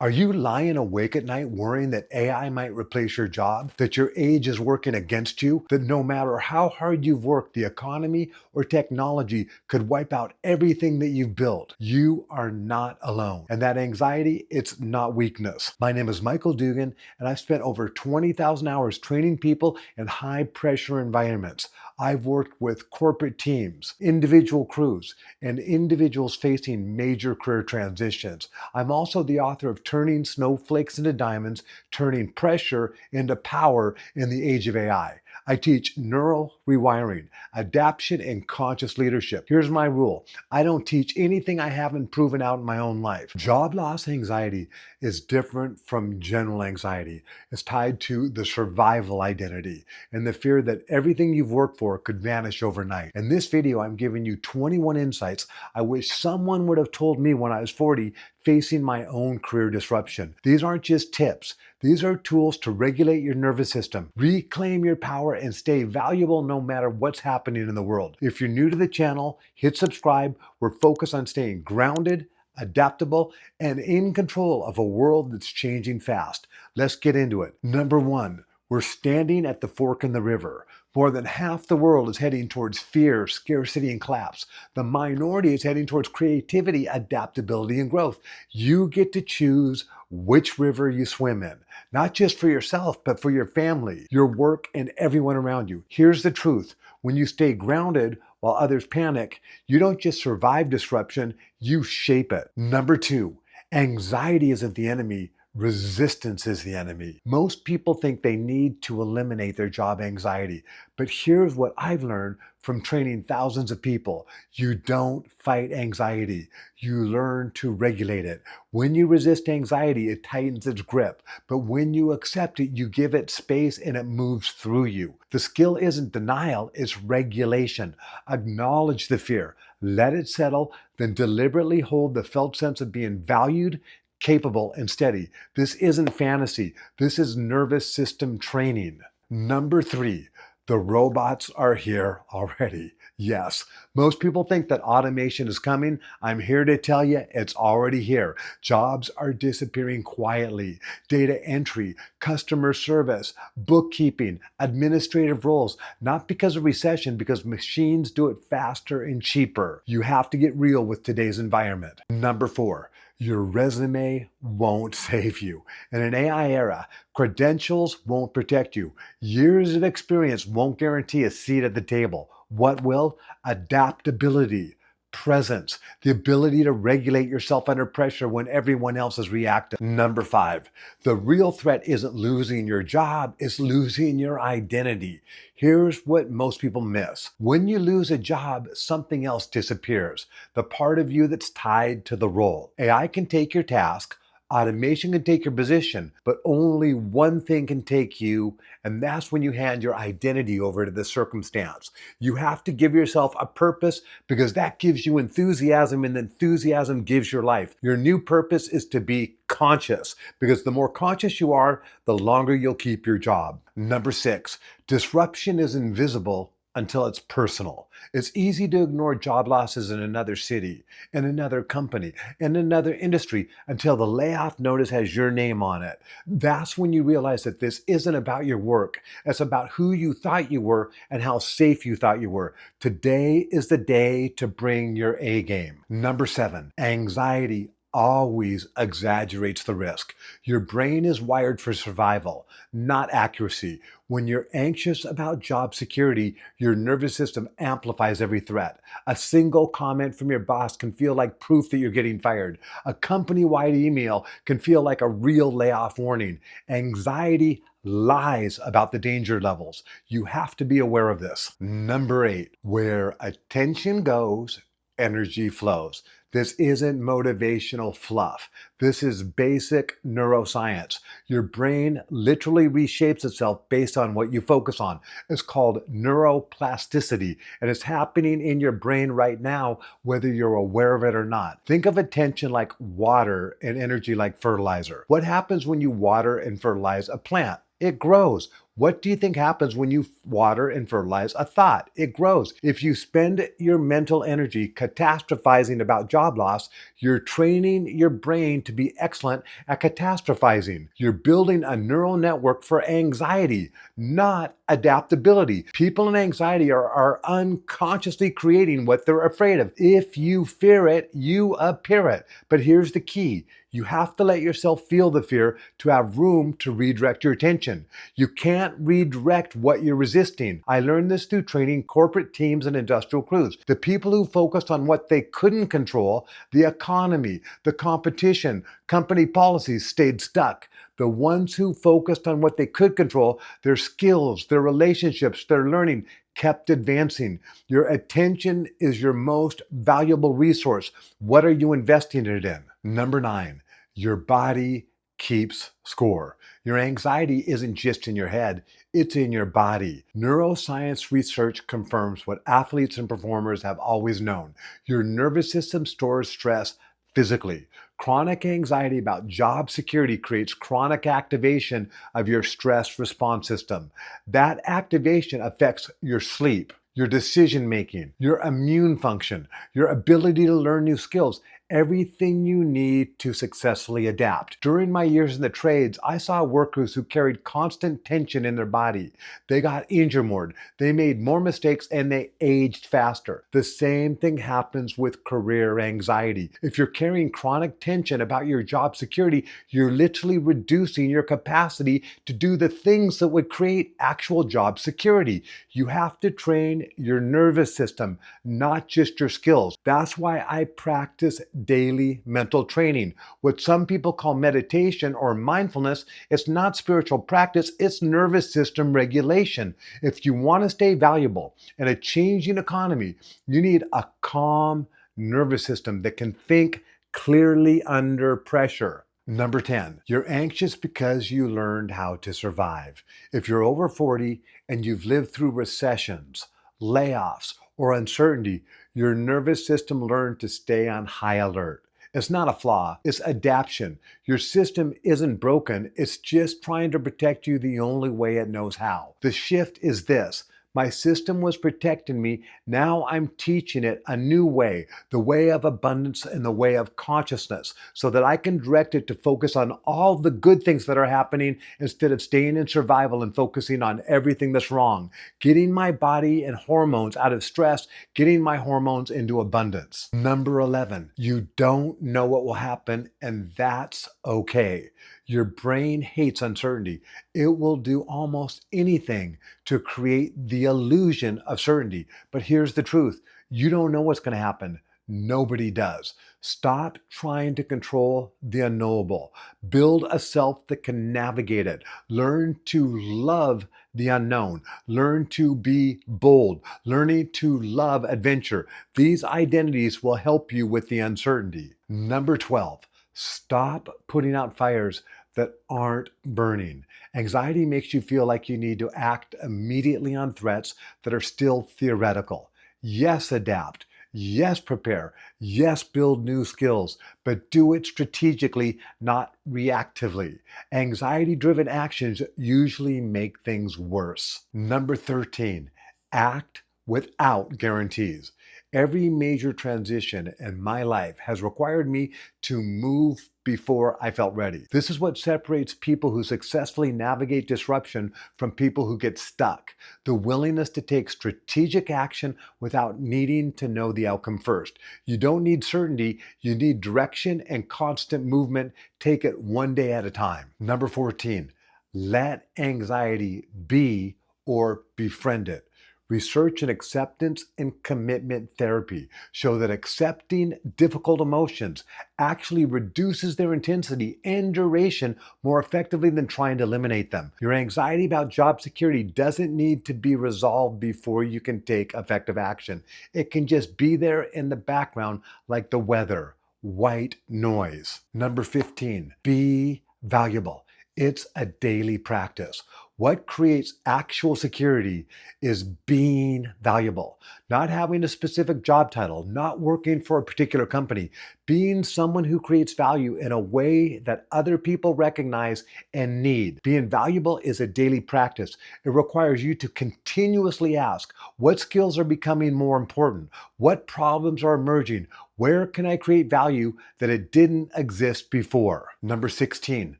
Are you lying awake at night worrying that AI might replace your job, that your age is working against you, that no matter how hard you've worked, the economy or technology could wipe out everything that you've built? You are not alone. And that anxiety, it's not weakness. My name is Michael Dugan, and I've spent over 20,000 hours training people in high pressure environments. I've worked with corporate teams, individual crews, and individuals facing major career transitions. I'm also the author of Turning Snowflakes into Diamonds, Turning Pressure into Power in the Age of AI. I teach neural rewiring, adaptation, and conscious leadership. Here's my rule. I don't teach anything I haven't proven out in my own life. Job loss anxiety is different from general anxiety. It's tied to the survival identity and the fear that everything you've worked for could vanish overnight. In this video, I'm giving you 21 insights I wish someone would have told me when I was 40, facing my own career disruption. These aren't just tips. These are tools to regulate your nervous system, reclaim your power, and stay valuable no matter what's happening in the world. If you're new to the channel, hit subscribe. We're focused on staying grounded, adaptable, and in control of a world that's changing fast. Let's get into it. Number one, we're standing at the fork in the river. More than half the world is heading towards fear, scarcity, and collapse. The minority is heading towards creativity, adaptability, and growth. You get to choose which river you swim in, not just for yourself, but for your family, your work, and everyone around you. Here's the truth. When you stay grounded while others panic, you don't just survive disruption, you shape it. Number two, anxiety isn't the enemy. Resistance is the enemy. Most people think they need to eliminate their job anxiety, but here's what I've learned from training thousands of people. You don't fight anxiety. You learn to regulate it. When you resist anxiety, it tightens its grip, but when you accept it, you give it space and it moves through you. The skill isn't denial, it's regulation. Acknowledge the fear, let it settle, then deliberately hold the felt sense of being valued, capable, and steady. This isn't fantasy. This is nervous system training. Number three, the robots are here already. Yes, most people think that automation is coming. I'm here to tell you it's already here. Jobs are disappearing quietly. Data entry, customer service, bookkeeping, administrative roles, not because of recession, because machines do it faster and cheaper. You have to get real with today's environment. Number four, your resume won't save you. In an AI era, credentials won't protect you. Years of experience won't guarantee a seat at the table. What will? Adaptability, presence, the ability to regulate yourself under pressure when everyone else is reactive. Number five, the real threat isn't losing your job, it's losing your identity. Here's what most people miss. When you lose a job, something else disappears. The part of you that's tied to the role. AI can take your task, automation can take your position, but only one thing can take you, and that's when you hand your identity over to the circumstance. You have to give yourself a purpose because that gives you enthusiasm, and enthusiasm gives your life. Your new purpose is to be conscious, because the more conscious you are, the longer you'll keep your job. Number six, disruption is invisible until it's personal. It's easy to ignore job losses in another city, in another company, in another industry until the layoff notice has your name on it. That's when you realize that this isn't about your work. It's about who you thought you were and how safe you thought you were. Today is the day to bring your A game. Number seven, anxiety always exaggerates the risk. Your brain is wired for survival, not accuracy. When you're anxious about job security, your nervous system amplifies every threat. A single comment from your boss can feel like proof that you're getting fired. A company-wide email can feel like a real layoff warning. Anxiety lies about the danger levels. You have to be aware of this. Number eight, where attention goes, energy flows. This isn't motivational fluff. This is basic neuroscience. Your brain literally reshapes itself based on what you focus on. It's called neuroplasticity, and it's happening in your brain right now, whether you're aware of it or not. Think of attention like water and energy like fertilizer. What happens when you water and fertilize a plant? It grows. What do you think happens when you water and fertilize a thought? It grows. If you spend your mental energy catastrophizing about job loss, you're training your brain to be excellent at catastrophizing. You're building a neural network for anxiety, not adaptability. People in anxiety are unconsciously creating what they're afraid of. If you fear it, you appear it. But here's the key. You have to let yourself feel the fear to have room to redirect your attention. You can't redirect what you're resisting. I learned this through training corporate teams and industrial crews. The people who focused on what they couldn't control, the economy, the competition, company policies, stayed stuck. The ones who focused on what they could control, their skills, their relationships, their learning, kept advancing. Your attention is your most valuable resource. What are you investing it in? Number 9, your body keeps score. Your anxiety isn't just in your head, it's in your body. Neuroscience research confirms what athletes and performers have always known. Your nervous system stores stress physically. Chronic anxiety about job security creates chronic activation of your stress response system. That activation affects your sleep, your decision making, your immune function, your ability to learn new skills, everything you need to successfully adapt. During my years in the trades, I saw workers who carried constant tension in their body. They got injured more, they made more mistakes, and they aged faster. The same thing happens with career anxiety. If you're carrying chronic tension about your job security, you're literally reducing your capacity to do the things that would create actual job security. You have to train your nervous system, not just your skills. That's why I practice daily mental training. What some people call meditation or mindfulness, it's not spiritual practice, it's nervous system regulation. If you want to stay valuable in a changing economy, you need a calm nervous system that can think clearly under pressure. Number 10, you're anxious because you learned how to survive. If you're over 40 and you've lived through recessions, layoffs, or uncertainty, your nervous system learned to stay on high alert. It's not a flaw, it's adaptation. Your system isn't broken, it's just trying to protect you the only way it knows how. The shift is this. My system was protecting me. Now I'm teaching it a new way, the way of abundance and the way of consciousness, so that I can direct it to focus on all the good things that are happening instead of staying in survival and focusing on everything that's wrong. Getting my body and hormones out of stress, getting my hormones into abundance. Number 11, you don't know what will happen, and that's okay. Your brain hates uncertainty. It will do almost anything to create the illusion of certainty. But here's the truth. You don't know what's going to happen. Nobody does. Stop trying to control the unknowable. Build a self that can navigate it. Learn to love the unknown. Learn to be bold. Learning to love adventure. These identities will help you with the uncertainty. Number 12, stop putting out fires that aren't burning. Anxiety makes you feel like you need to act immediately on threats that are still theoretical. Yes, adapt. Yes, prepare. Yes, build new skills, but do it strategically, not reactively. Anxiety-driven actions usually make things worse. Number 13, act without guarantees. Every major transition in my life has required me to move before I felt ready. This is what separates people who successfully navigate disruption from people who get stuck. The willingness to take strategic action without needing to know the outcome first. You don't need certainty, you need direction and constant movement. Take it one day at a time. Number 14, let anxiety be or befriend it. Research in acceptance and commitment therapy show that accepting difficult emotions actually reduces their intensity and duration more effectively than trying to eliminate them. Your anxiety about job security doesn't need to be resolved before you can take effective action. It can just be there in the background like the weather, white noise. Number 15, be valuable. It's a daily practice. What creates actual security is being valuable, not having a specific job title, not working for a particular company, being someone who creates value in a way that other people recognize and need. Being valuable is a daily practice. It requires you to continuously ask, what skills are becoming more important? What problems are emerging? Where can I create value that it didn't exist before? Number 16,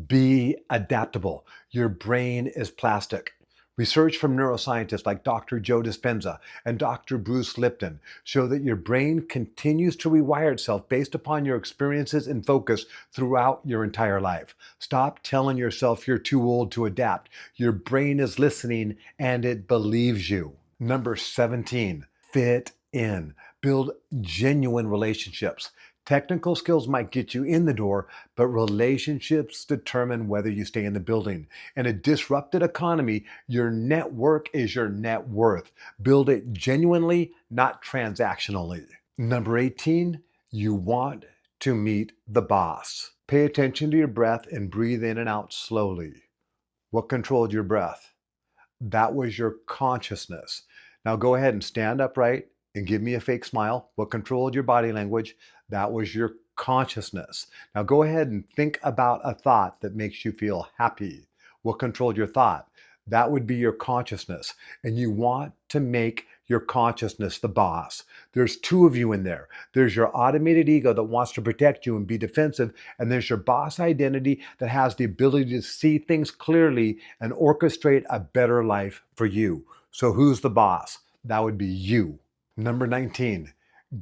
be adaptable. Your brain is plastic. Research from neuroscientists like Dr. Joe Dispenza and Dr. Bruce Lipton show that your brain continues to rewire itself based upon your experiences and focus throughout your entire life. Stop telling yourself you're too old to adapt. Your brain is listening and it believes you. Number 17, fit in. Build genuine relationships. Technical skills might get you in the door, but relationships determine whether you stay in the building. In a disrupted economy, your network is your net worth. Build it genuinely, not transactionally. Number 18, you want to meet the boss. Pay attention to your breath and breathe in and out slowly. What controlled your breath? That was your consciousness. Now go ahead and stand upright and give me a fake smile. What controlled your body language? That was your consciousness. Now go ahead and think about a thought that makes you feel happy. What controlled your thought? That would be your consciousness. And you want to make your consciousness the boss. There's two of you in there. There's your automated ego that wants to protect you and be defensive, and there's your boss identity that has the ability to see things clearly and orchestrate a better life for you. So who's the boss? That would be you. Number 19,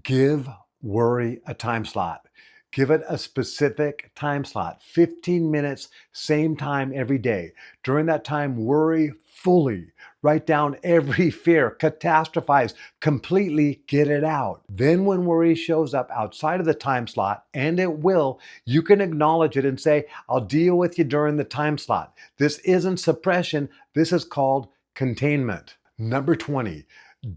give worry a time slot. Give it a specific time slot, 15 minutes, same time every day. During that time, worry fully. Write down every fear, catastrophize, completely get it out. Then when worry shows up outside of the time slot, and it will, you can acknowledge it and say, I'll deal with you during the time slot. This isn't suppression. This is called containment. Number 20,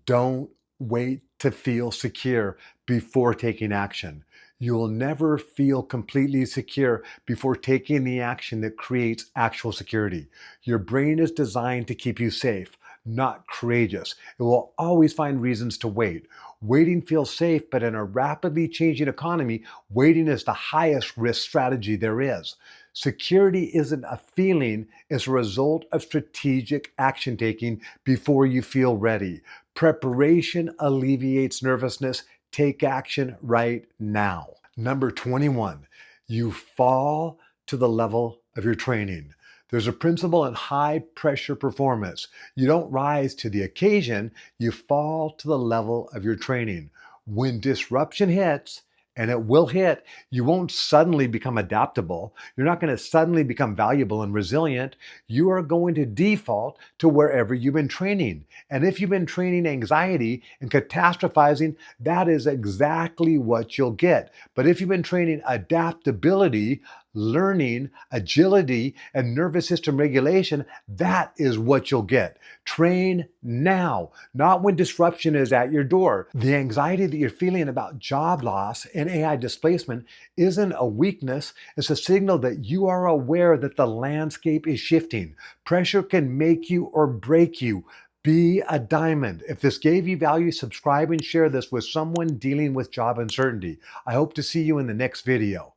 don't wait to feel secure before taking action. You will never feel completely secure before taking the action that creates actual security. Your brain is designed to keep you safe, not courageous. It will always find reasons to wait. Waiting feels safe, but in a rapidly changing economy, waiting is the highest risk strategy there is. Security isn't a feeling, it's a result of strategic action taking before you feel ready. Preparation alleviates nervousness. Take action right now. Number 21, you fall to the level of your training. There's a principle in high pressure performance. You don't rise to the occasion, you fall to the level of your training. When disruption hits, and it will hit, you won't suddenly become adaptable. You're not going to suddenly become valuable and resilient. You are going to default to wherever you've been training. And if you've been training anxiety and catastrophizing, that is exactly what you'll get. But if you've been training adaptability, learning, agility, and nervous system regulation, that is what you'll get. Train now, not when disruption is at your door. The anxiety that you're feeling about job loss and AI displacement isn't a weakness. It's a signal that you are aware that the landscape is shifting. Pressure can make you or break you. Be a diamond. If this gave you value, subscribe and share this with someone dealing with job uncertainty. I hope to see you in the next video.